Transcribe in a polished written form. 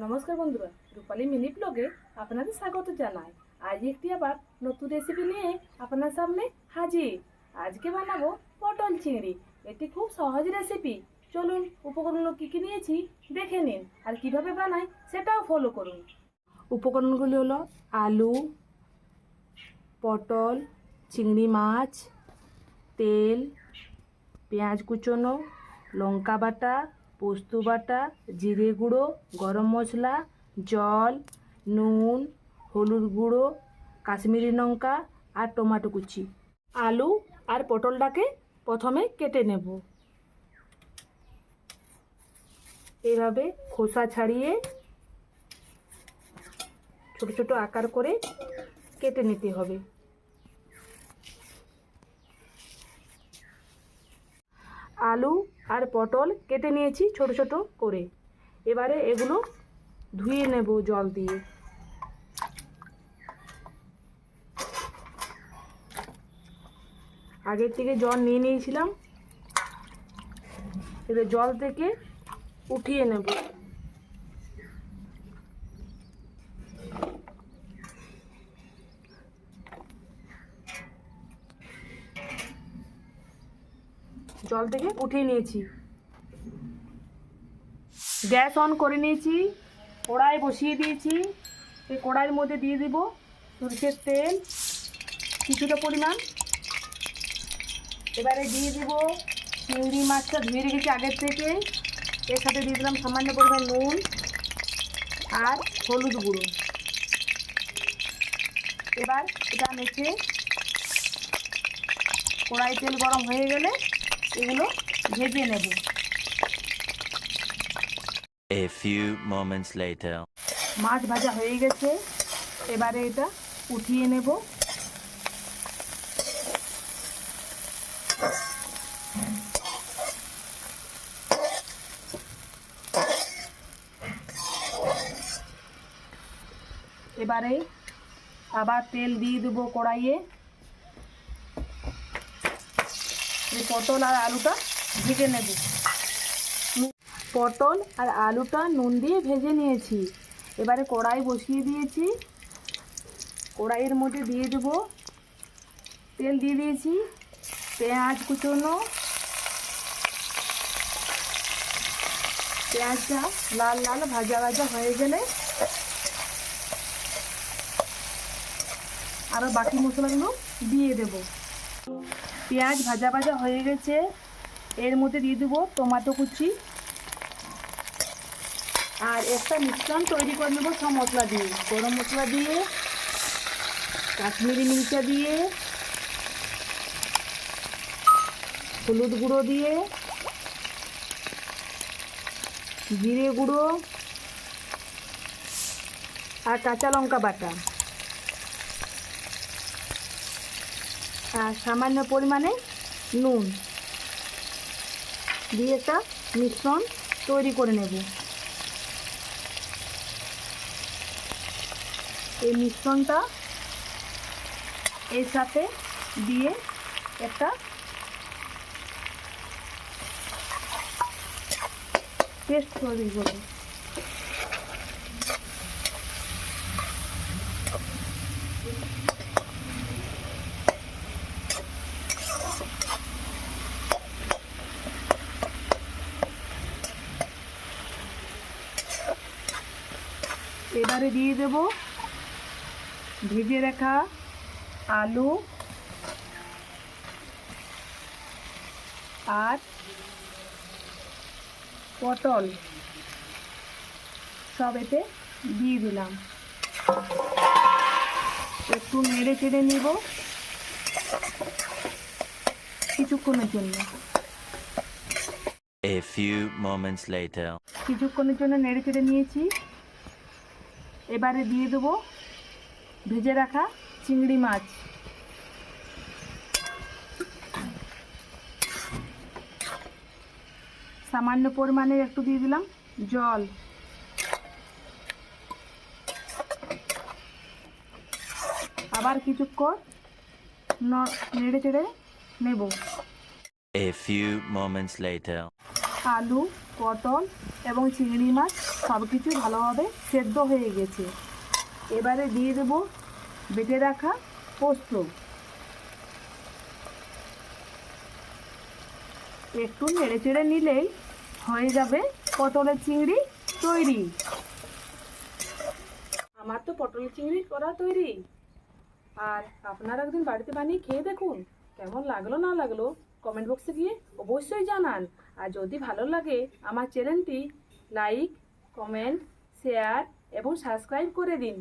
নমস্কার বন্ধুরা, রূপালী মিনি ব্লগে আপনাদের স্বাগত জানাই। আজ একটি আবার নতুন রেসিপি নিয়ে আপনার সামনে হাজির। আজকে বানাবো পটল চিংড়ি। এটি খুব সহজ রেসিপি। চলুন উপকরণগুলো কী কী নিয়েছি দেখে নিন, আর কিভাবে বানাই সেটাও ফলো করুন। উপকরণগুলি হলো আলু, পটল, চিংড়ি মাছ, তেল, পেঁয়াজ কুচোনো, লঙ্কা বাটা, পোস্ত বাটা, জিরে গুঁড়ো, গরম মশলা, জল, নুন, হলুদ গুঁড়ো, কাশ্মীরি লঙ্কা আর টমেটো কুচি। আলু আর পটলটাকে প্রথমে কেটে নেব। এইভাবে খোসা ছাড়িয়ে ছোট ছোট আকার করে কেটে নিতে হবে। আলু আর পটল কেটে নিয়েছি ছোট ছোট করে। এবারে এগুলো ধুয়ে নেব জল দিয়ে। আগের থেকে জল নিয়ে নিয়েছিলাম, এবার জল থেকে উঠিয়ে নেব। জল থেকে উঠিয়ে নিয়েছি। গ্যাস অন করে নিয়েছি, কড়াই বসিয়ে দিয়েছি। এই কড়াইয়ের মধ্যে দিয়ে দিব সরষের তেল কিছুটা পরিমাণ। এবারে দিয়ে দিব চিংড়ি মাছটা ধুয়ে রেখেছি আগের থেকে। এর সাথে দিয়ে দিলাম সামান্য পরিমাণ নুন আর হলুদ গুঁড়ো। এবার এটা মেখে কড়াই তেল গরম হয়ে গেলে এগুলো ভেজে নেব। A few moments later. মাছ ভাজা হয়ে গেছে, এবারে এটা উঠিয়ে নেব। এবারে আবার তেল দিয়ে দেবো কড়াইয়ে। এই পটল আর আলুটা ভেজে নেব। পটল আর আলুটা নুন দিয়ে ভেজে নিয়েছি। এবারে কড়াই বসিয়ে দিয়েছি। কড়াইয়ের মধ্যে দিয়ে দেব তেল দিয়ে দিয়েছি, পেঁয়াজ কুচোনো। পেঁয়াজটা লাল লাল ভাজা ভাজা হয়ে গেলে আরও বাকি মশলাগুলো দিয়ে দেব। পেঁয়াজ ভাজা ভাজা হয়ে গেছে, এর মধ্যে দিয়ে দেবো টমেটো কুচি আর একটা মিশ্রণ তৈরি করে নেবো সব মশলা দিয়ে। গরম মশলা দিয়ে, কাশ্মীরি মির্চা দিয়ে, হলুদ গুঁড়ো দিয়ে, জিরে গুঁড়ো আর কাঁচা লঙ্কা বাটা আর সামান্য পরিমাণে নুন দিয়ে একটা মিশ্রণ তৈরি করে নেব। এই মিশ্রণটা এর সাথে দিয়ে একটা পেস্ট তৈরি করব। এবারে দিয়ে দেব ভেজে রাখা আলু আর পটল, সব এতে দিয়ে দিলাম। একটু নেড়ে চেড়ে নেব কিছুক্ষণের জন্য। A few moments later. কিছুক্ষণের জন্য নেড়ে চেড়ে নিয়েছি। এবারে দিয়ে দেবো ভেজে রাখা চিংড়ি মাছ। সামান্য পরিমাণে একটু দিয়ে দিলাম জল। আবার কিছুক্ষণ নেড়ে চেড়ে নেব। A few moments later. আলু পটল এবং চিংড়ি মাছ সব কিছু ভালোভাবে সেদ্ধ হয়ে গেছে। এবারে দিয়ে দেব বেটে রাখা পোস্ত। একটু নেড়ে চেড়ে নিলেই হয়ে যাবে পটলের চিংড়ি তৈরি। আমার তো পটলের চিংড়ি করা তৈরি। আর আপনারা একদিন বাড়িতে বানিয়ে খেয়ে দেখুন, কেমন লাগলো না লাগলো কমেন্ট বক্সে গিয়ে অবশ্যই জানান। আর যদি ভালো লাগে আমার চ্যানেলটি লাইক, কমেন্ট, শেয়ার এবং সাবস্ক্রাইব করে দিন।